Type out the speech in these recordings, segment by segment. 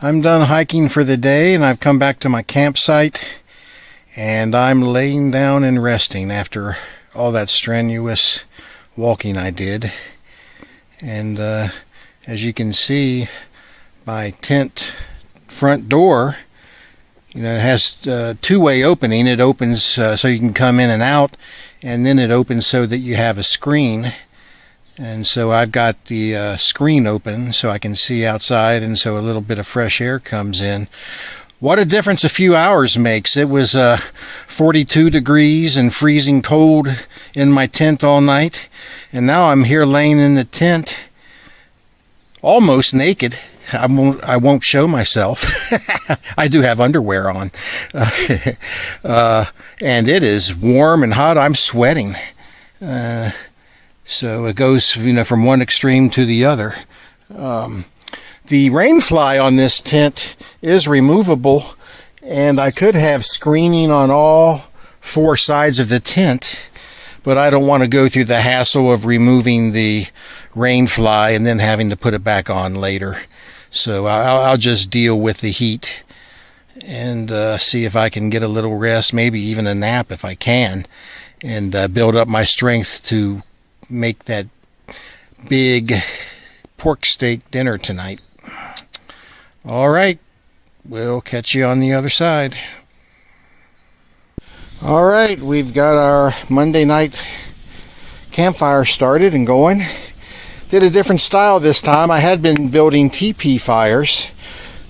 I'm done hiking for the day and I've come back to my campsite and I'm laying down and resting after all that strenuous walking I did. And as you can see, my tent front door, it has two-way opening. It opens so you can come in and out, and then it opens so that you have a screen. And so I've got the screen open so I can see outside, and so a little bit of fresh air comes in. What a difference a few hours makes. It was 42 degrees and freezing cold in my tent all night, and now I'm here laying in the tent almost naked. I won't show myself. I do have underwear on. And it is warm and hot. I'm sweating. So it goes, from one extreme to the other. The rain fly on this tent is removable, and I could have screening on all four sides of the tent, but I don't want to go through the hassle of removing the rain fly and then having to put it back on later. So I'll just deal with the heat and see if I can get a little rest, maybe even a nap if I can, and build up my strength to make that big pork steak dinner tonight. All right, we'll catch you on the other side. All right, we've got our Monday night campfire started and going. Did a different style this time. I had been building teepee fires.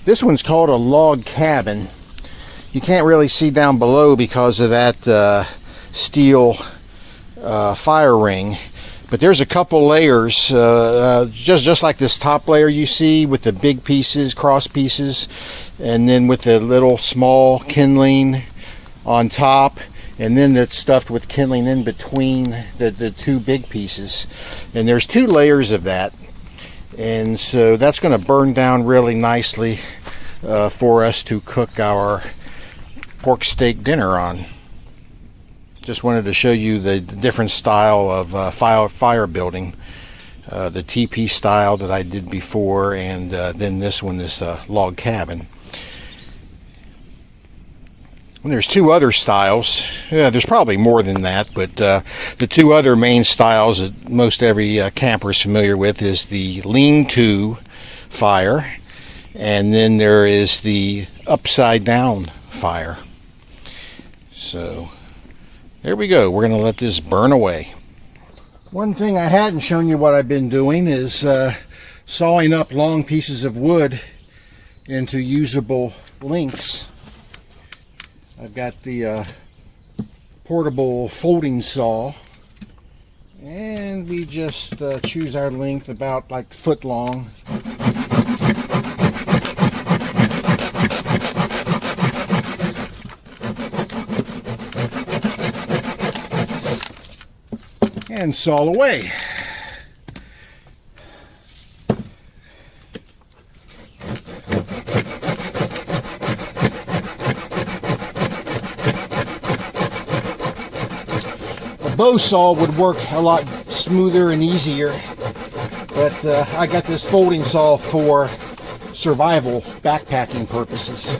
This one's called a log cabin. You can't really see down below because of that steel fire ring. But there's a couple layers, just like this top layer you see with the big pieces, cross pieces, and then with the little small kindling on top, and then it's stuffed with kindling in between the two big pieces. And there's two layers of that, and so that's going to burn down really nicely for us to cook our pork steak dinner on. Just wanted to show you the different style of fire building. The teepee style that I did before, and then this one is log cabin. And there's two other styles. Yeah, there's probably more than that, but the two other main styles that most every camper is familiar with is the lean-to fire, and then there is the upside-down fire. So there we go. We're going to let this burn away. One thing I hadn't shown you what I've been doing is sawing up long pieces of wood into usable lengths. I've got the portable folding saw, and we just choose our length about like a foot long. And saw away. A bow saw would work a lot smoother and easier, but I got this folding saw for survival backpacking purposes.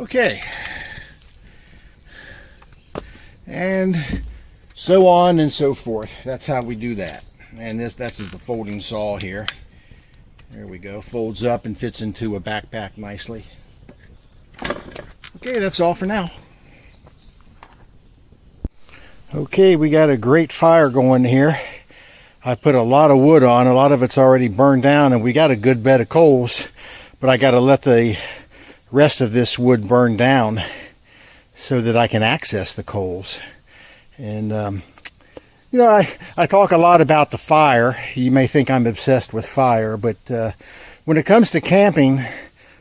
Okay, and so on and so forth. That's how we do that. And that's the folding saw here. There we go. Folds up and fits into a backpack nicely. Okay, that's all for now. Okay, we got a great fire going here. I put a lot of wood on. A lot of it's already burned down, and we got a good bed of coals, but I got to let the rest of this wood burn down so that I can access the coals. And I talk a lot about the fire. You may think I'm obsessed with fire, but when it comes to camping,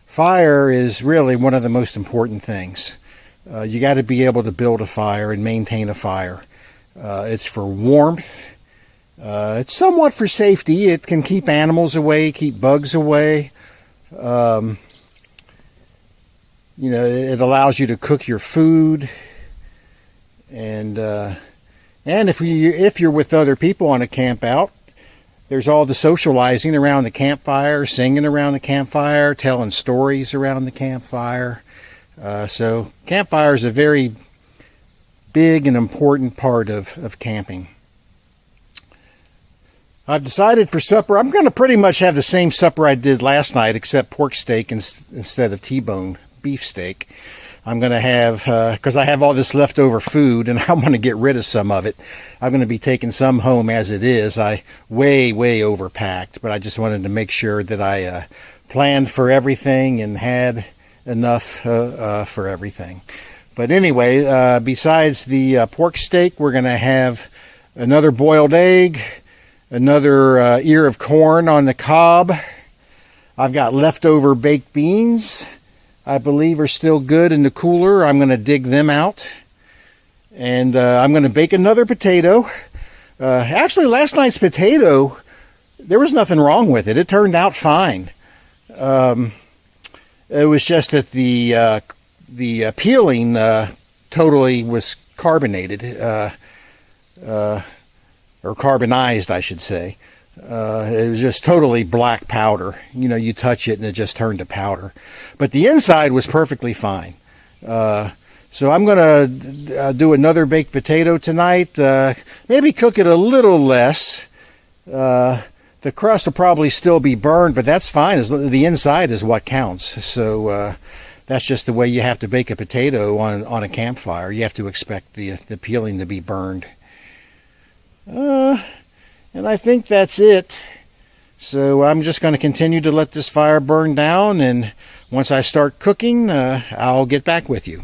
fire is really one of the most important things. You got to be able to build a fire and maintain a fire. It's for warmth. It's somewhat for safety. It can keep animals away, keep bugs away. It allows you to cook your food, and if you're with other people on a camp out, there's all the socializing around the campfire, singing around the campfire, telling stories around the campfire. So campfire is a very big and important part of camping. I've decided for supper, I'm going to pretty much have the same supper I did last night, except pork steak instead of T-bone beef steak. I'm going to have, because I have all this leftover food and I want to get rid of some of it, I'm going to be taking some home as it is. I way overpacked, but I just wanted to make sure that I planned for everything and had enough for everything. But anyway, besides the pork steak, we're going to have another boiled egg, another ear of corn on the cob. I've got leftover baked beans. I believe are still good in the cooler. I'm going to dig them out. And I'm going to bake another potato. Actually, last night's potato, there was nothing wrong with it. It turned out fine. It was just that the peeling totally was carbonated. Or carbonized, I should say. It was just totally black powder. You touch it and it just turned to powder. But the inside was perfectly fine. So I'm going to do another baked potato tonight. Maybe cook it a little less. The crust will probably still be burned, but that's fine. The inside is what counts. So that's just the way you have to bake a potato on a campfire. You have to expect the peeling to be burned. And I think that's it. So I'm just going to continue to let this fire burn down, and once I start cooking, I'll get back with you.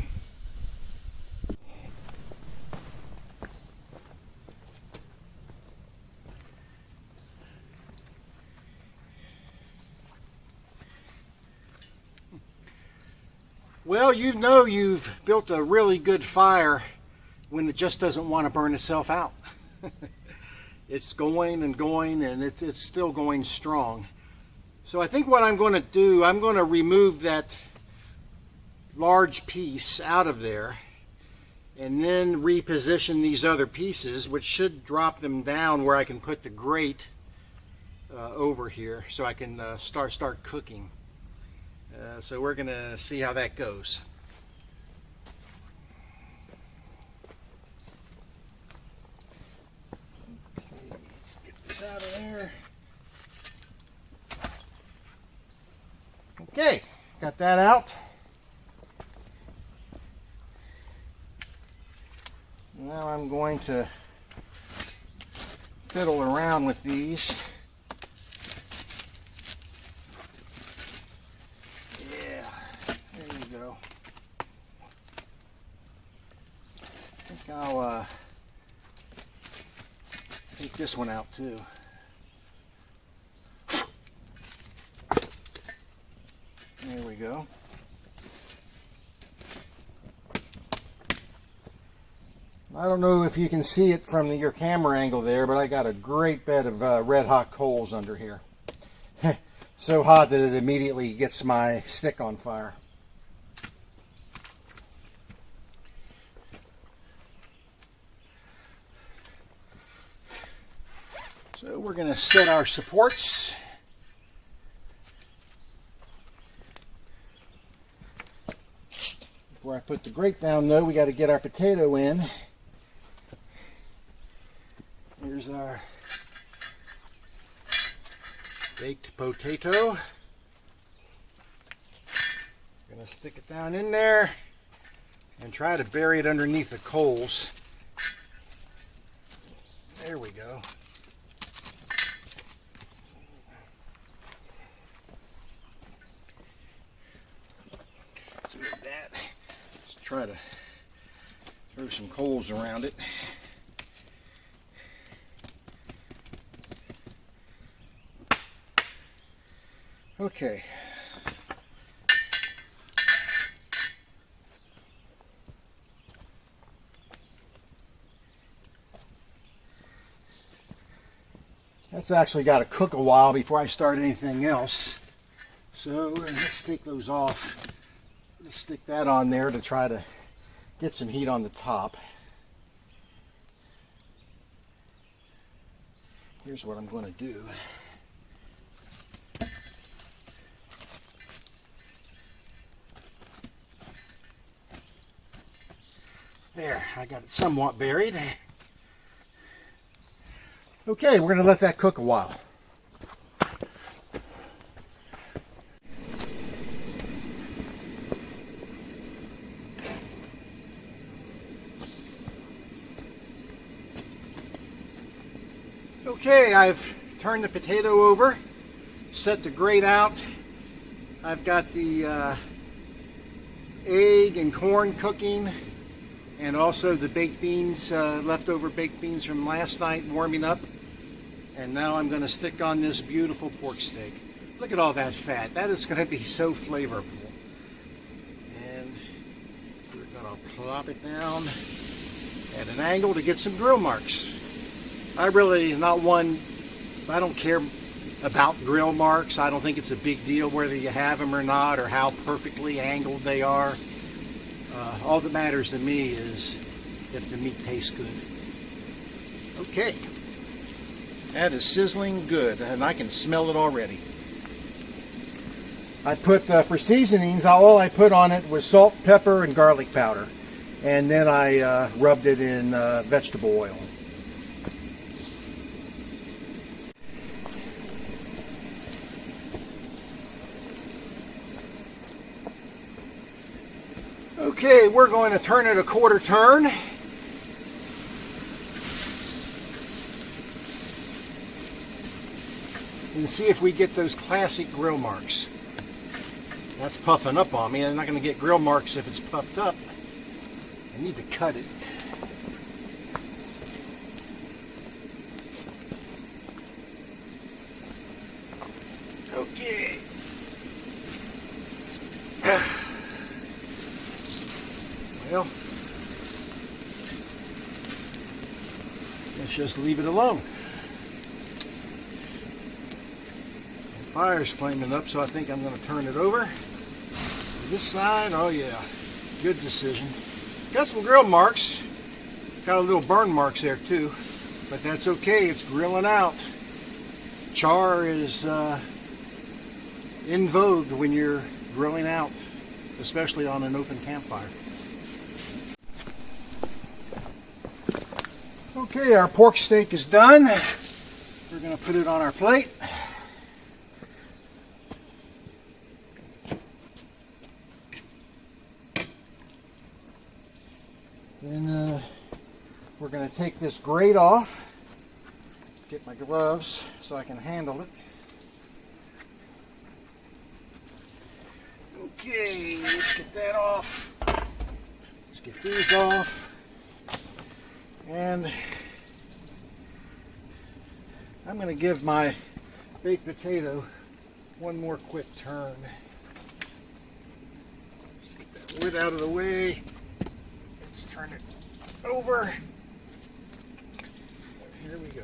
Well, you've built a really good fire when it just doesn't want to burn itself out. It's going and going, and it's still going strong. So I think what I'm going to do, I'm going to remove that large piece out of there and then reposition these other pieces, which should drop them down where I can put the grate over here so I can start cooking. So we're going to see how that goes. Out of there. Okay, got that out. Now I'm going to fiddle around with these. Yeah, there you go. I think I'll take this one out too. There we go. I don't know if you can see it from your camera angle there, but I got a great bed of red hot coals under here. So hot that it immediately gets my stick on fire. So we're going to set our supports. Before I put the grate down though, we got to get our potato in. Here's our baked potato. Going to stick it down in there and try to bury it underneath the coals. There we go. Let's move that. Let's try to throw some coals around it. Okay. That's actually got to cook a while before I start anything else. So let's take those off. Let's stick that on there to try to get some heat on the top. Here's what I'm going to do. There, I got it somewhat buried. Okay, we're going to let that cook a while. Okay, I've turned the potato over, set the grate out. I've got the egg and corn cooking, and also the baked beans, leftover baked beans from last night warming up. And now I'm going to stick on this beautiful pork steak. Look at all that fat. That is going to be so flavorful. And we're going to plop it down at an angle to get some grill marks. I really, I don't care about grill marks. I don't think it's a big deal whether you have them or not, or how perfectly angled they are. All that matters to me is if the meat tastes good. Okay. That is sizzling good, and I can smell it already. I put, for seasonings, all I put on it was salt, pepper, and garlic powder. And then I rubbed it in vegetable oil. Okay, we're going to turn it a quarter turn. And see if we get those classic grill marks. That's puffing up on me. I'm not going to get grill marks if it's puffed up. I need to cut it. Okay. Well, let's just leave it alone. Fire's flaming up, so I think I'm going to turn it over. This side, oh yeah, good decision. Got some grill marks. Got a little burn marks there too, but that's okay. It's grilling out. Char is in vogue when you're grilling out, especially on an open campfire. Okay, our pork steak is done. We're going to put it on our plate. Then we're going to take this grate off, get my gloves so I can handle it. Okay, let's get that off. Let's get these off. And I'm going to give my baked potato one more quick turn. Just get that wood out of the way. Let's turn it over. Here we go.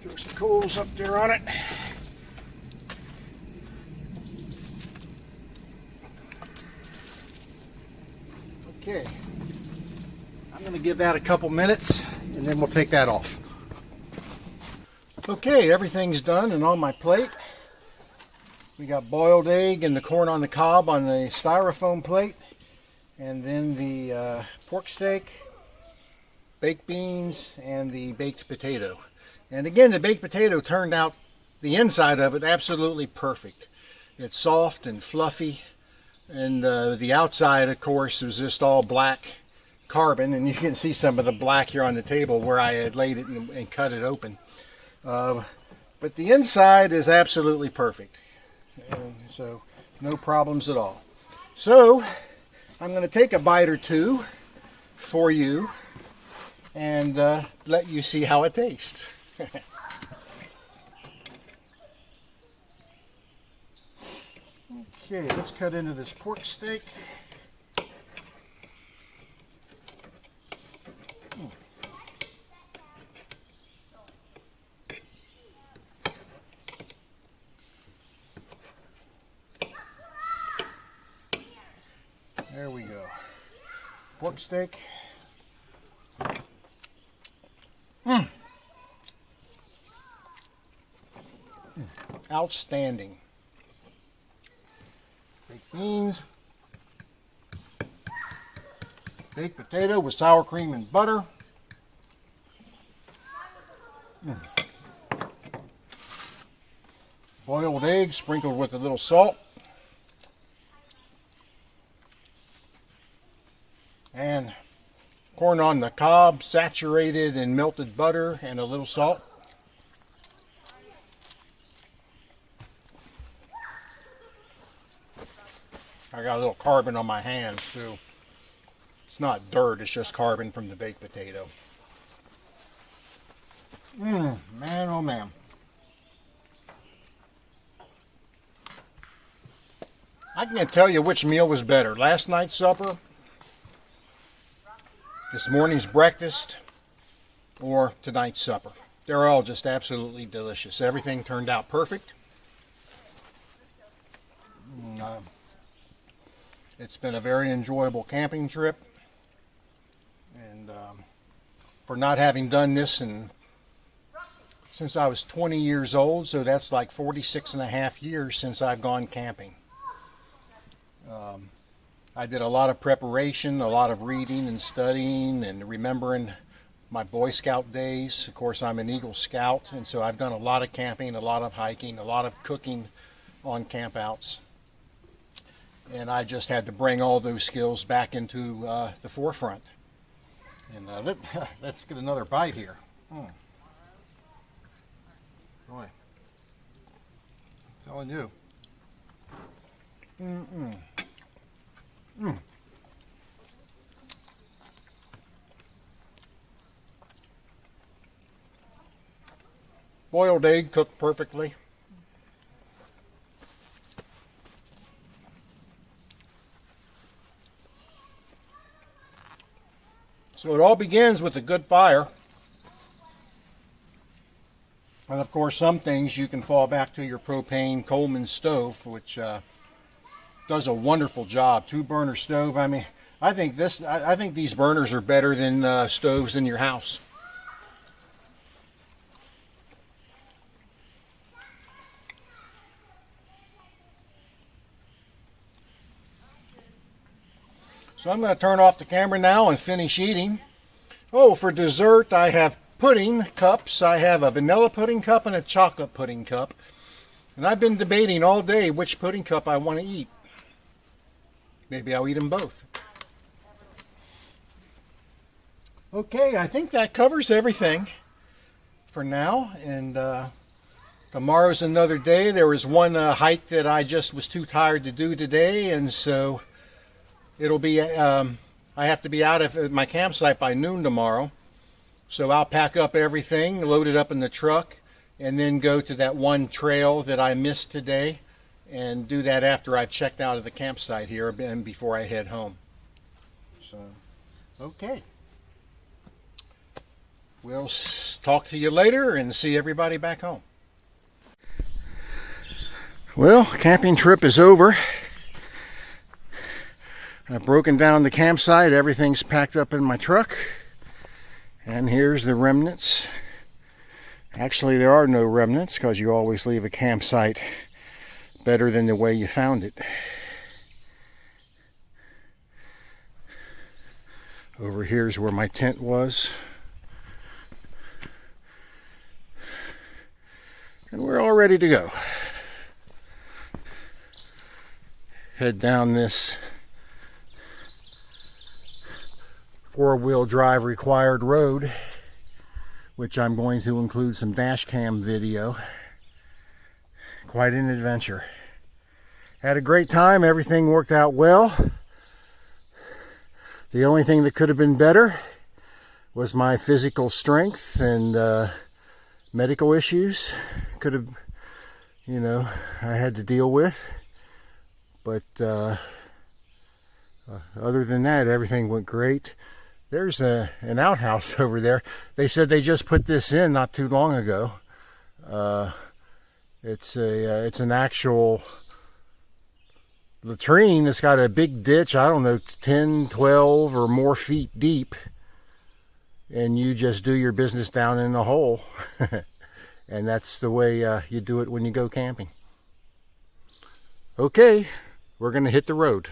Throw some coals up there on it. Okay. I'm going to give that a couple minutes and then we'll take that off. Okay, everything's done and on my plate. We got boiled egg and the corn on the cob on the styrofoam plate, and then the pork steak, baked beans, and the baked potato. And again, the baked potato turned out, the inside of it, absolutely perfect. It's soft and fluffy, and the outside, of course, was just all black carbon, and you can see some of the black here on the table where I had laid it and cut it open. But the inside is absolutely perfect. And so no problems at all. So I'm going to take a bite or two for you and let you see how it tastes. Okay, let's cut into this pork steak. There we go. Pork steak. Outstanding. Baked beans. Baked potato with sour cream and butter. Boiled egg sprinkled with a little salt. And corn on the cob saturated in melted butter and a little salt. I got a little carbon on my hands too. It's not dirt, it's just carbon from the baked potato. Man, oh man. I can't tell you which meal was better. Last night's supper, this morning's breakfast, or tonight's supper. They're all just absolutely delicious. Everything turned out perfect. It's been a very enjoyable camping trip. And for not having done this since I was 20 years old, so that's like 46 and a half years since I've gone camping. I did a lot of preparation, a lot of reading and studying and remembering my Boy Scout days. Of course, I'm an Eagle Scout, and so I've done a lot of camping, a lot of hiking, a lot of cooking on campouts. And I just had to bring all those skills back into the forefront. And let's get another bite here. Boy, I'm telling you. Boiled egg cooked perfectly. So it all begins with a good fire. And of course, some things you can fall back to your propane Coleman stove, which does a wonderful job. 2-burner stove. I mean, I think these burners are better than stoves in your house. So I'm going to turn off the camera now and finish eating. Oh, for dessert, I have pudding cups. I have a vanilla pudding cup and a chocolate pudding cup. And I've been debating all day which pudding cup I want to eat. Maybe I'll eat them both. Okay, I think that covers everything for now. And tomorrow's another day. There was one hike that I just was too tired to do today, and so it'll be, I have to be out of my campsite by noon tomorrow. So I'll pack up everything, load it up in the truck, and then go to that one trail that I missed today, and do that after I've checked out of the campsite here and before I head home. So, okay. We'll talk to you later and see everybody back home. Well, camping trip is over. I've broken down the campsite. Everything's packed up in my truck. And here's the remnants. Actually, there are no remnants because you always leave a campsite better than the way you found it. Over here's where my tent was. And we're all ready to go. Head down this 4-wheel drive required road, which I'm going to include some dash cam video. Quite an adventure. Had a great time. Everything worked out well. The only thing that could have been better was my physical strength and medical issues. Could have, I had to deal with. But other than that, everything went great. There's an outhouse over there. They said they just put this in not too long ago. It's an actual latrine that's got a big ditch, I don't know, 10, 12 or more feet deep. And you just do your business down in the hole. And that's the way you do it when you go camping. Okay, we're going to hit the road.